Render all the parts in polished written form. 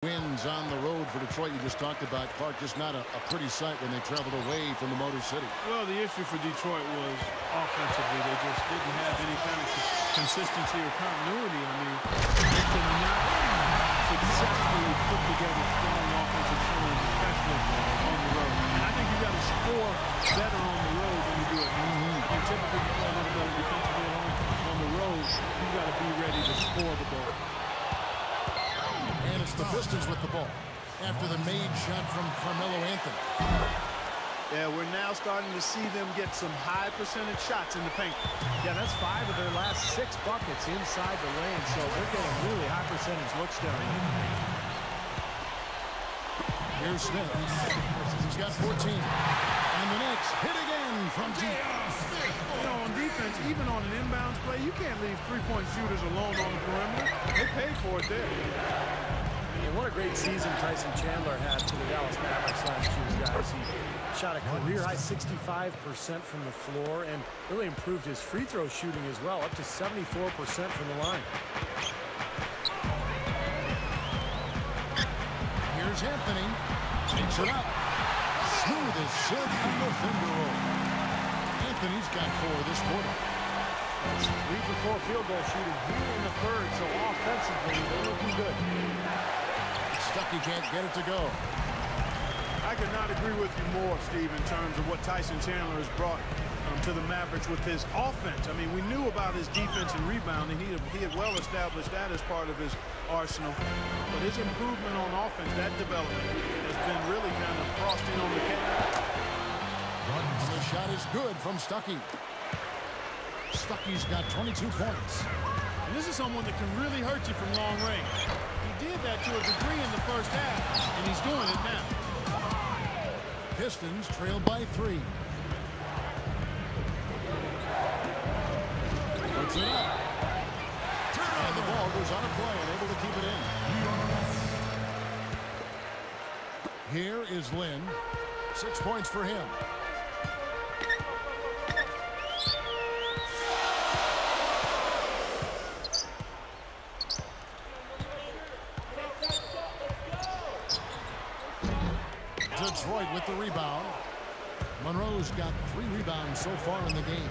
Wins on the road for Detroit. You just talked about Clark, just not a pretty sight when they traveled away from the Motor City. Well, the issue for Detroit was offensively. They just didn't have any kind of consistency or continuity. I mean, they could not successfully put together strong offensive showings, especially on the road. And I think you got to score better on the road than you do at home. You typically play a little better defensively at home. On the road, you got to be ready to score the ball. And it's the Pistons with the ball after the made shot from Carmelo Anthony. Yeah, we're now starting to see them get some high percentage shots in the paint. Yeah, that's 5 of their last 6 buckets inside the lane, so they're getting really high percentage looks down here. Here's Smith. He's got 14. And the Knicks hit again from deep. You know, on defense, even on an inbounds play, you can't leave three-point shooters alone on the perimeter. They pay for it there. And what a great season Tyson Chandler had for the Dallas Mavericks last year, guys. He shot a career-high 65% from the floor and really improved his free throw shooting as well, up to 74% from the line. Here's Anthony. Takes it up. Smooth as silk on the finger roll. Anthony's got 4 this quarter. That's 3 for 4 field goal shooting here in the third, so offensively, they're looking good. Stuckey can't get it to go. I could not agree with you more, Steve, in terms of what Tyson Chandler has brought to the Mavericks with his offense. I mean, we knew about his defense and rebounding. He had well established that as part of his arsenal. But his improvement on offense, that development, has been really kind of frosting on the cake. And the shot is good from Stuckey. Stuckey's got 22 points. And this is someone that can really hurt you from long range. He did that to a degree in the first half, and he's doing it now. Pistons trail by 3. Puts it up. And the ball goes on a play and able to keep it in. Here is Lynn. 6 points for him. Detroit with the rebound. Monroe's got 3 rebounds so far in the game.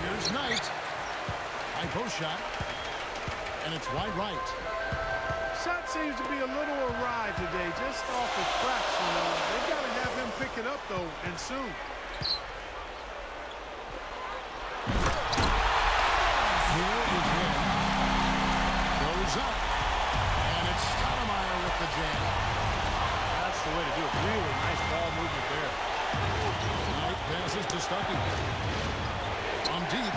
Here's Knight. High post shot. And it's wide right. Shot seems to be a little awry today, just off a fraction. They've got to have him pick it up, though, and soon. Here is Lynn. Goes up. And it's Stoudemire with the jam. That's the way to do it. Really nice ball movement there. Knight passes to Stuckey. From deep.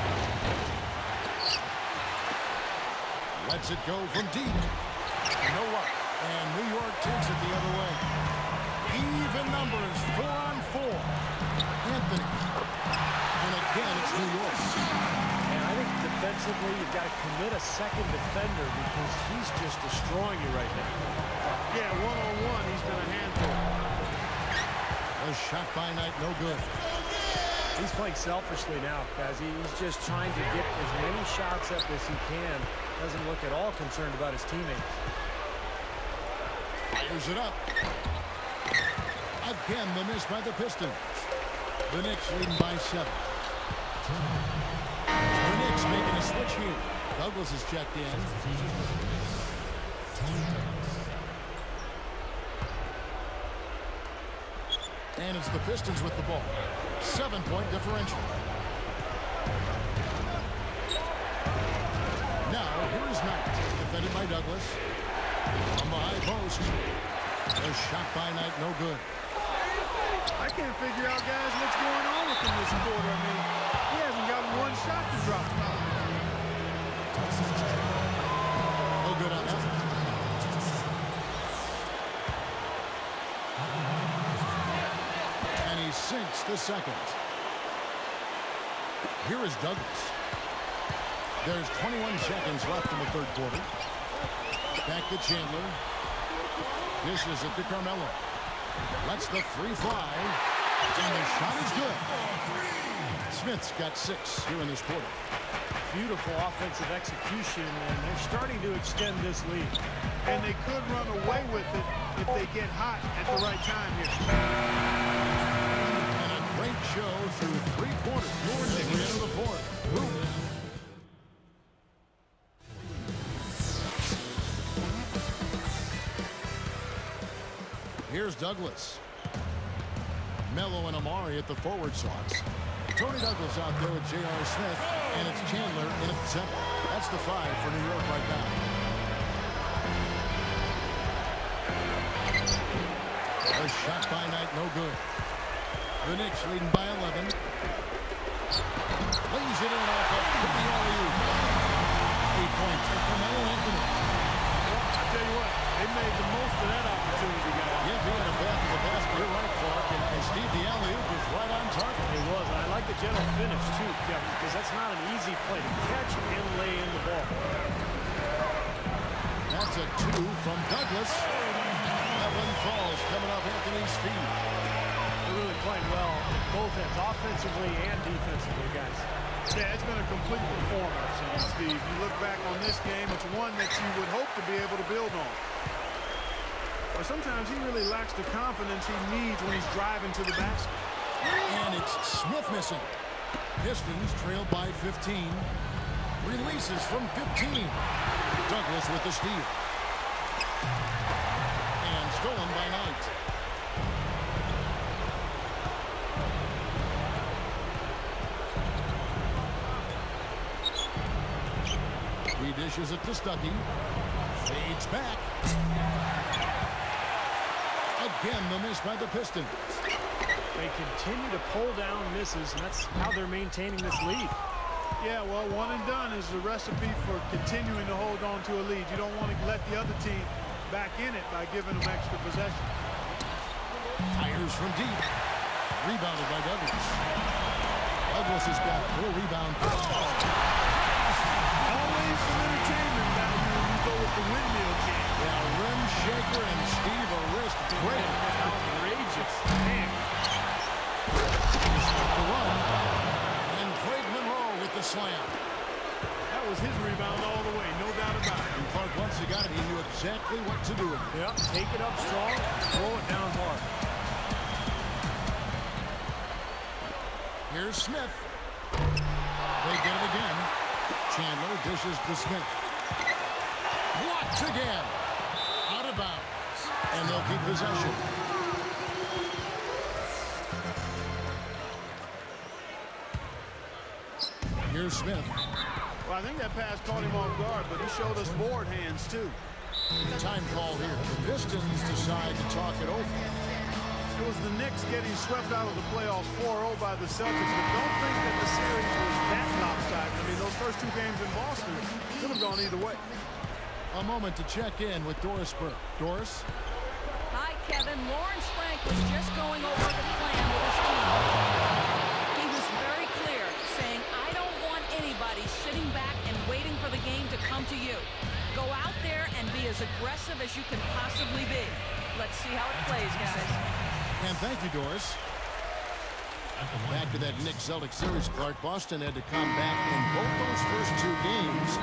Lets it go from deep. No luck. And New York takes it the other way. Even numbers, 4 on 4. Anthony. And again, it's New York. And I think defensively, you've got to commit a second defender because he's just destroying you right now. Yeah, one-on-one, he's been a handful. A shot by Knight, no good. He's playing selfishly now, guys. He's just trying to get as many shots up as he can. Doesn't look at all concerned about his teammates. Fires it up. Again, the miss by the Pistons. The Knicks leading by 7. The Knicks making a switch here. Douglas is checked in. And it's the Pistons with the ball. 7-point differential. Now, here is Knight. Defended by Douglas. From the high post. A shot by Knight, no good. I can't figure out, guys, what's going on with him this quarter. I mean, he hasn't gotten one shot to drop. No good on that. And he sinks the second. Here is Douglas. There's 21 seconds left in the third quarter. Back to Chandler. Dishes it to Carmelo. Lets the 3 fly. And the shot is good. Smith's got 6 here in this quarter. Beautiful offensive execution, and they're starting to extend this lead. And they could run away with it if they get hot at the right time here. And a great show through 3 quarters. Towards the end of the 4th. Here's Douglas. Mello and Amari at the forward slots. Tony Douglas out there with J.R. Smith, and it's Chandler in at the center. That's the 5 for New York right now. A shot by Knight, no good. The Knicks leading by 11. Lays it in off a pretty alley-oop. 8-point for Carmelo Anthony. Well, I tell you what, they made the most of that opportunity, guys. Yeah, he had a back of the basket. You're right, Clark. And Steve, the alley-oop was right on target. It was, and I like the general finish, too, Kevin, because that's not an easy play to catch and lay in the ball. That's a 2 from Douglas. That one falls coming off Anthony's feet. They're really playing well, both ends, offensively and defensively, guys. Yeah, it's been a complete performance. And Steve, you look back on this game, it's one that you would hope to be able to build on. Or sometimes he really lacks the confidence he needs when he's driving to the basket. And it's Smith missing. Pistons trailed by 15. Releases from 15. Douglas with the steal. And stolen by Knight. He dishes it to Stuckey. Fades back. Again, the miss by the Pistons. They continue to pull down misses, and that's how they're maintaining this lead. Yeah, well, one and done is the recipe for continuing to hold on to a lead. You don't want to let the other team back in it by giving them extra possession. Fires from deep. Rebounded by Douglas. Douglas has got 4 rebounds. Always some entertainment value when you go with the windmill jam. Yeah, rim shaker and Steve a wrist break. Outrageous. Man. He's got the run. And Craig Monroe with the slam. That was his rebound all the way, no doubt about it. And Clark, once he got it, he knew exactly what to do with it. Yep, take it up strong, throw it down hard. Here's Smith. They get it again. Chandler dishes to Smith. Blocked again. Out of bounds. And they'll keep possession. Here's Smith. Well, I think that pass caught him off guard, but he showed us board hands, too. Time call here. The Pistons decide to talk it over. It was the Knicks getting swept out of the playoffs 4-0 by the Celtics, but don't think that the series was that lopsided. I mean, those first 2 games in Boston could have gone either way. A moment to check in with Doris Burke. Doris? Hi, Kevin. Lawrence Frank was just going over the plan with his team. He was very clear, saying, I don't want anybody sitting back and waiting for the game to come to you. Go out there and be as aggressive as you can possibly be. Let's see how it plays, guys. And thank you, Doris. Back to that Knicks-Celtics series, Clark. Boston had to come back in both those first 2 games.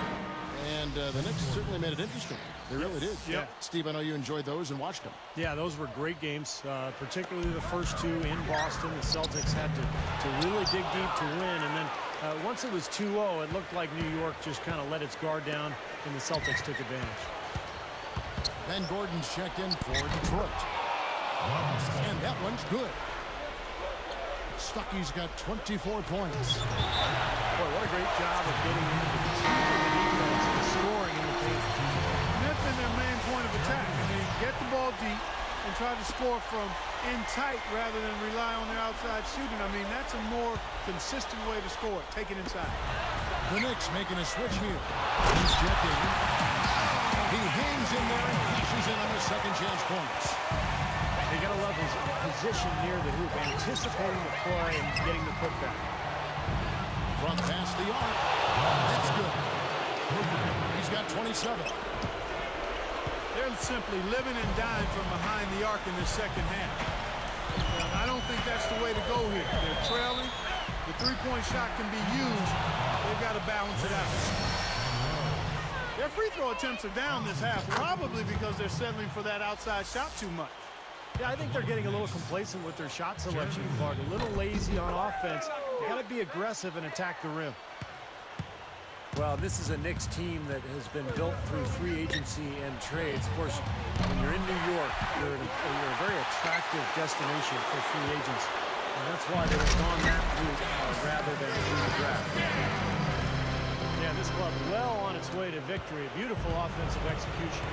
And the Knicks certainly made it interesting. They really did. Yeah. Steve, I know you enjoyed those and watched them. Yeah, those were great games, particularly the first 2 in Boston. The Celtics had to really dig deep to win. And then once it was 2-0, it looked like New York just kind of let its guard down, and the Celtics took advantage. Ben Gordon's checked in for Detroit. And that one's good. Stuckey's got 24 points. Boy, what a great job of getting into the defense and scoring in the paint. Smith in their main point of attack. I mean, get the ball deep and try to score from in tight rather than rely on their outside shooting. I mean, that's a more consistent way to score it. Take it inside. The Knicks making a switch here. He's checked in. He hangs in there and cashes in on the second chance points. They got to love his position near the hoop, anticipating the play and getting the putback. From past the arc. That's good. He's got 27. They're simply living and dying from behind the arc in this second half. I don't think that's the way to go here. They're trailing. The three-point shot can be huge. They've got to balance it out. Their free throw attempts are down this half, probably because they're settling for that outside shot too much. Yeah, I think they're getting a little complacent with their shot selection, Clark. A little lazy on offense. You got to be aggressive and attack the rim. Well, this is a Knicks team that has been built through free agency and trades. Of course, when you're in New York, you're a very attractive destination for free agents. And that's why they've gone that route rather than through the draft. Yeah, this club well on its way to victory. Beautiful offensive execution.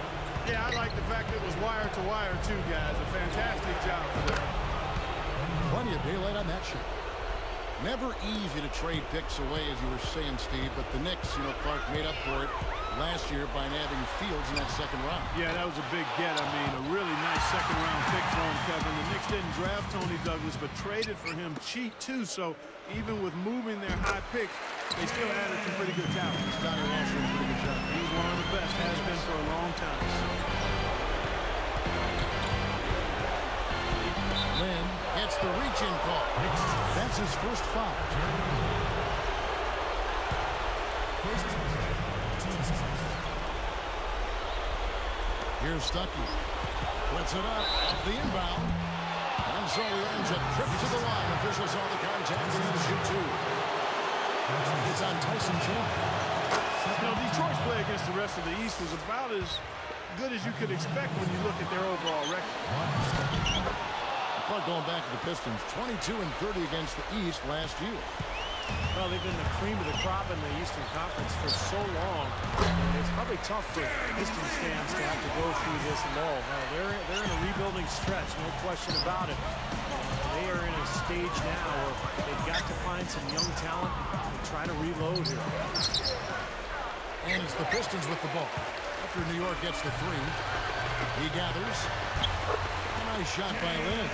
Yeah, I like the fact that it was wire to wire too, guys. A fantastic job for them. Plenty of daylight on that shot. Never easy to trade picks away, as you were saying, Steve, but the Knicks, Clark made up for it last year by nabbing Fields in that second round. Yeah, that was a big get. I mean, a really nice second-round pick for him, Kevin. The Knicks didn't draft Tony Douglas, but traded for him cheap, too, so even with moving their high picks, they still added some pretty good talent. Scotty Ross did a pretty good job. He's one of the best, has been for a long time. Lynn gets the reach-in call. That's his first foul. Here's Stuckey. Puts it up off the inbound. And so he earns a trip to the line. Officials saw the contact and shoot two. It's on Tyson Chandler. Detroit's play against the rest of the East was about as good as you could expect when you look at their overall record. Going back to the Pistons, 22 and 30 against the East last year. Well, they've been the cream of the crop in the Eastern Conference for so long. It's probably tough for Pistons fans to have to go through this lull. They're in a rebuilding stretch, no question about it. They are in a stage now where they've got to find some young talent and try to reload here. And it's the Pistons with the ball. After New York gets the three, he gathers. Nice shot by Lynn.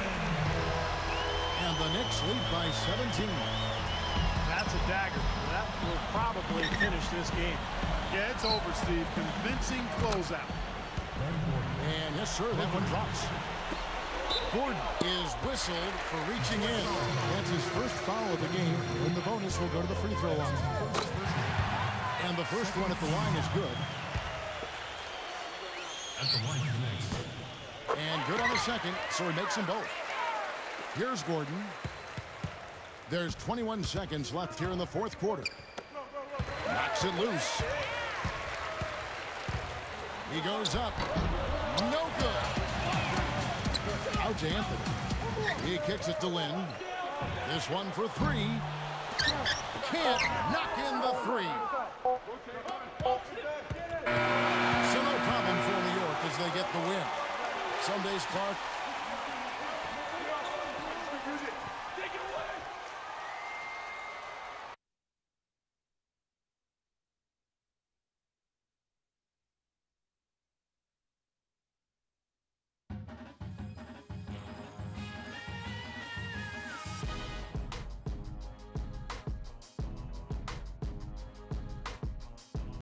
And the Knicks lead by 17. That's a dagger. That will probably finish this game. Yeah, it's over, Steve. Convincing closeout. And yes, sir, that one drops. Gordon is whistled for reaching in. That's his first foul of the game. And the bonus will go to the free throw line. And the first one at the line is good. At the line for Knicks. And good on the second, so he makes them both. Here's Gordon. There's 21 seconds left here in the fourth quarter. Knocks it loose. He goes up. No good. Out to Anthony. He kicks it to Lynn. This one for three. Can't knock in the three. So no problem for New York as they get the win. Some days, Clark,